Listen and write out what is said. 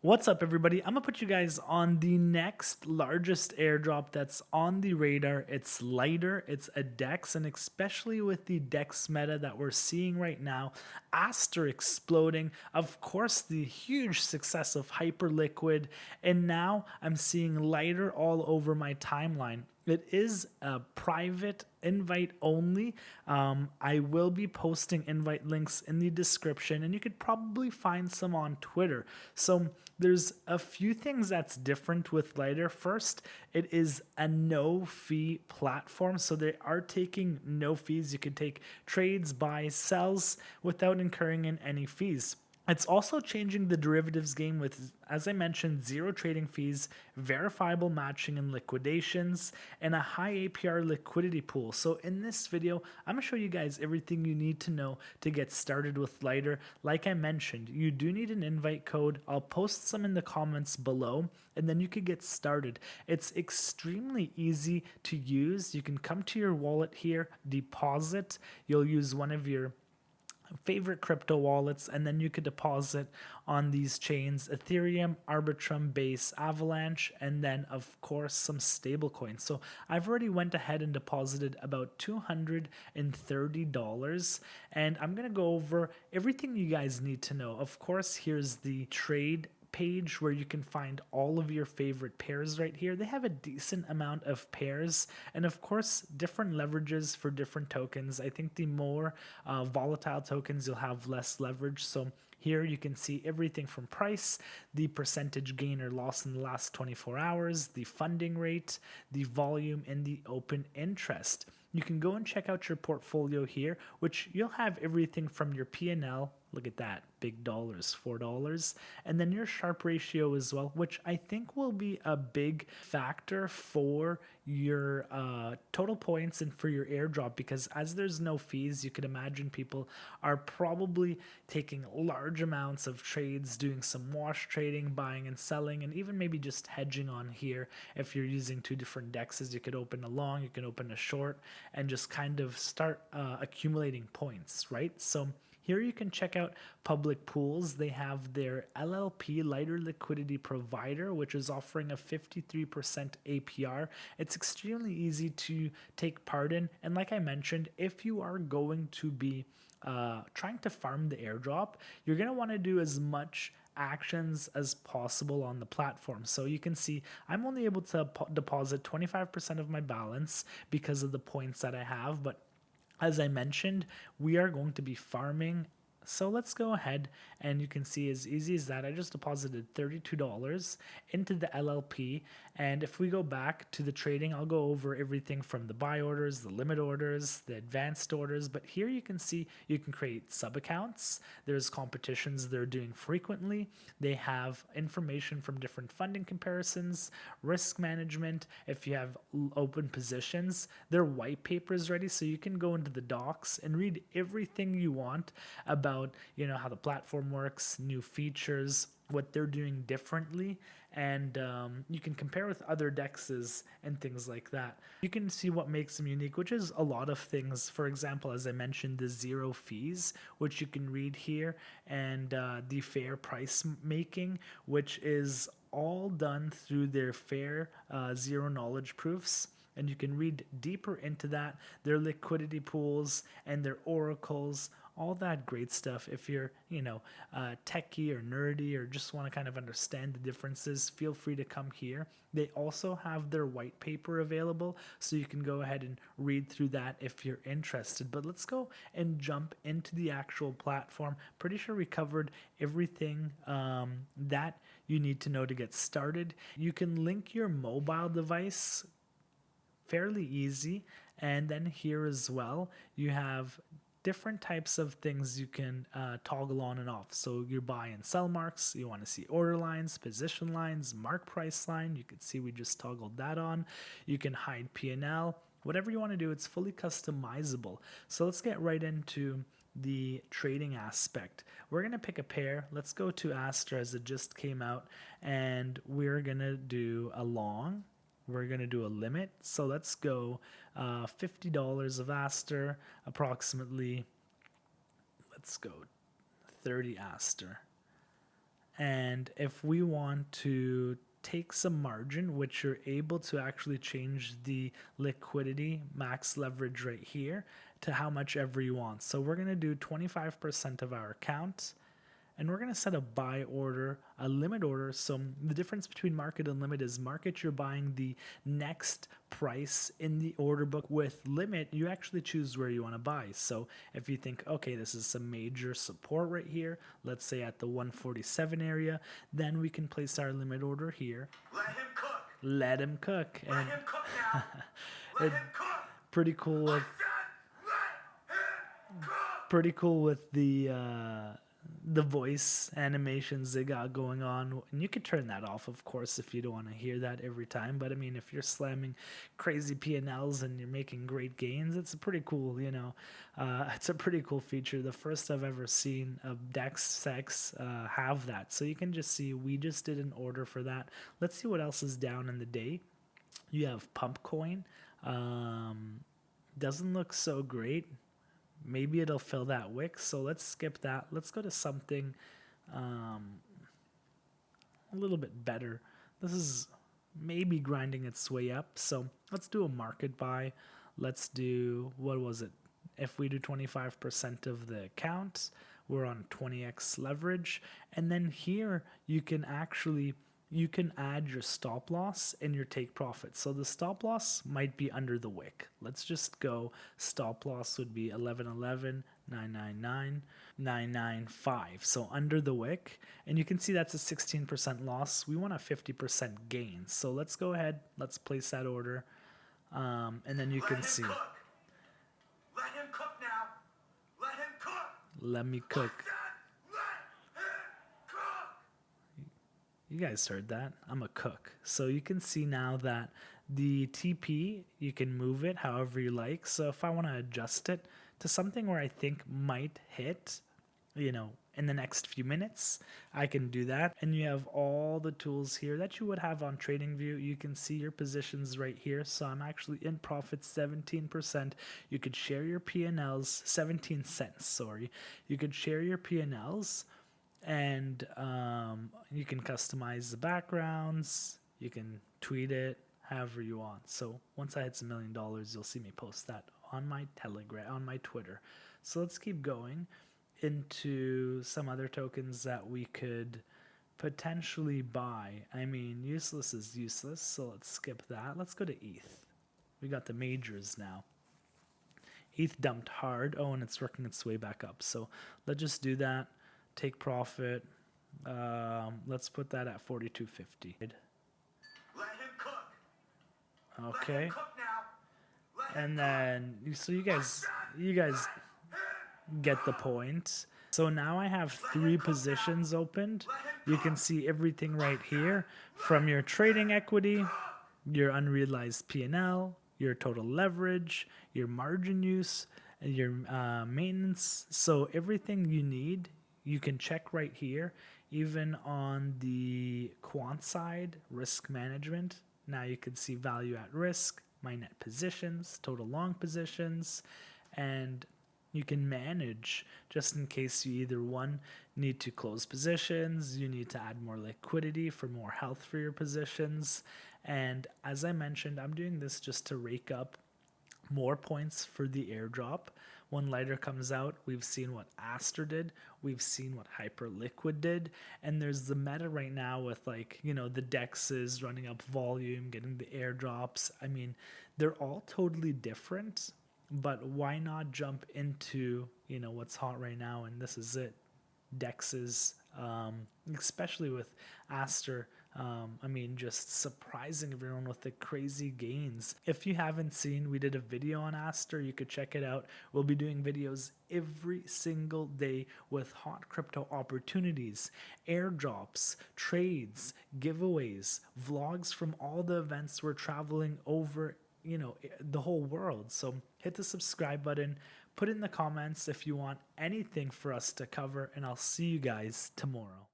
What's up, everybody? I'm gonna put you guys on the next largest airdrop that's on the radar. It's Lighter, it's a DEX, and especially with the DEX meta that we're seeing right now, Aster exploding, of course, the huge success of Hyperliquid, and now I'm seeing Lighter all over my timeline. It is a private invite only. I will be posting invite links in the description, and you could probably find some on Twitter. So there's a few things that's different with Lighter. First, it is a no fee platform, so they are taking no fees. You could take trades, buys, sells without incurring in any fees. It's also changing the derivatives game with, as I mentioned, zero trading fees, verifiable matching and liquidations, and a high APR liquidity pool. So in this video, I'm going to show you guys everything you need to know to get started with Lighter. Like I mentioned, you do need an invite code. I'll post some in the comments below, and then you could get started. It's extremely easy to use. You can come to your wallet here, deposit. You'll use one of your favorite crypto wallets, and then you could deposit on these chains: Ethereum, Arbitrum, Base, Avalanche, and then of course some stable coins. So I've already went ahead and deposited about $230, and I'm going to go over everything you guys need to know. Of course, here's the trade page where you can find all of your favorite pairs right here. They have a decent amount of pairs, and of course different leverages for different tokens. I think the more volatile tokens, you'll have less leverage. So here you can see everything from price, the percentage gain or loss in the last 24 hours, the funding rate, the volume, and the open interest. You can go and check out your portfolio here, which you'll have everything from your P&L. Look at that, big dollars, $4. And then your Sharpe ratio as well, which I think will be a big factor for your total points and for your airdrop, because as there's no fees, you could imagine people are probably taking large amounts of trades, doing some wash trading, buying and selling, and even maybe just hedging on here. If you're using two different DEXs, you could open a long, you can open a short, and just kind of start accumulating points, right? So here you can check out public pools. They have their LLP, Lighter Liquidity Provider, which is offering a 53% APR. It's extremely easy to take part in. And like I mentioned, if you are going to be trying to farm the airdrop, you're going to want to do as much actions as possible on the platform. So you can see I'm only able to deposit 25% of my balance because of the points that I have, but as I mentioned, we are going to be farming. So let's go ahead, and you can see as easy as that. I just deposited $32 into the LLP. And if we go back to the trading, I'll go over everything from the buy orders, the limit orders, the advanced orders. But here you can see you can create sub accounts. There's competitions they're doing frequently. They have information from different funding comparisons, risk management. If you have open positions, their white paper is ready, so you can go into the docs and read everything you want about how the platform works, new features, what they're doing differently, and you can compare with other DEXs and things like that. You can see what makes them unique, which is a lot of things. For example, as I mentioned, the zero fees, which you can read here, and the fair price making, which is all done through their fair zero knowledge proofs. And you can read deeper into that, their liquidity pools and their oracles, all that great stuff. If you're, techie or nerdy or just want to kind of understand the differences, feel free to come here. They also have their white paper available, so you can go ahead and read through that if you're interested. But let's go and jump into the actual platform. Pretty sure we covered everything that you need to know to get started. You can link your mobile device fairly easy. And then here as well, you have different types of things you can toggle on and off. So your buy and sell marks, you want to see order lines, position lines, mark price line. You can see we just toggled that on. You can hide P&L, whatever you want to do. It's fully customizable. So let's get right into the trading aspect. We're going to pick a pair. Let's go to Astra as it just came out, and we're going to do a long. We're going to do a limit. So let's go $50 of Aster, approximately, let's go 30 Aster. And if we want to take some margin, which you're able to actually change the liquidity max leverage right here to how much ever you want. So we're going to do 25% of our account, and we're going to set a buy order, a limit order. So the difference between market and limit is market, you're buying the next price in the order book. With limit, you actually choose where you want to buy. So if you think, okay, this is some major support right here, let's say at the 147 area, then we can place our limit order here. Let him cook. Let him cook. Let him cook now. Let him cook. Pretty cool with, Let him cook. pretty cool with the voice animations they got going on. And you could turn that off, of course, if you don't want to hear that every time. But I mean, if you're slamming crazy P&Ls and you're making great gains, it's a pretty cool, it's a pretty cool feature. The first I've ever seen of DEX have that. So you can just see we just did an order for that. Let's see what else is down in the day. You have Pump Coin. Doesn't look so great. Maybe it'll fill that wick, so let's skip that. Let's go to something a little bit better. This is maybe grinding its way up, so let's do a market buy. Let's do, what was it? If we do 25% of the account, we're on 20x leverage. And then here you can add your stop loss and your take profit. So the stop loss might be under the wick. Let's just go. Stop loss would be 1111, 999, 995. So under the wick. And you can see that's a 16% loss. We want a 50% gain. So let's go ahead. Let's place that order. And then you can see. Let him cook now. Let him cook. Let me cook. Let him cook. You guys heard that. I'm a cook. So you can see now that the TP, you can move it however you like. So if I want to adjust it to something where I think might hit, in the next few minutes, I can do that. And you have all the tools here that you would have on TradingView. You can see your positions right here. So I'm actually in profit 17%. You could share your P&Ls, 17 cents, sorry. You could share your P&Ls. And you can customize the backgrounds. You can tweet it however you want. So once I hit $1 million, you'll see me post that on my Telegram, on my Twitter. So let's keep going into some other tokens that we could potentially buy. I mean, useless is useless, so let's skip that. Let's go to ETH. We got the majors now. ETH dumped hard. Oh, and it's working its way back up. So let's just do that. Take profit. Let's put that at 42.50. Let him cook. Okay. Let him cook now. Let him And then so you guys get the point. So now I have 3 positions opened. You can see everything right here from your trading equity, your unrealized P&L, your total leverage, your margin use, and your maintenance. So everything you need, you can check right here. Even on the quant side, risk management, now you can see value at risk, my net positions, total long positions, and you can manage just in case you either one need to close positions, you need to add more liquidity for more health for your positions. And as I mentioned, I'm doing this just to rake up more points for the airdrop. When Lighter comes out, we've seen what Aster did, we've seen what Hyperliquid did, and there's the meta right now with the DEXs running up volume, getting the airdrops. I mean, they're all totally different, but why not jump into what's hot right now? And this is it, DEXs, especially with Aster. I mean, just surprising everyone with the crazy gains. If you haven't seen, we did a video on Aster. You could check it out. We'll be doing videos every single day with hot crypto opportunities, airdrops, trades, giveaways, vlogs from all the events we're traveling over the whole world. So hit the subscribe button, put in the comments if you want anything for us to cover, and I'll see you guys tomorrow.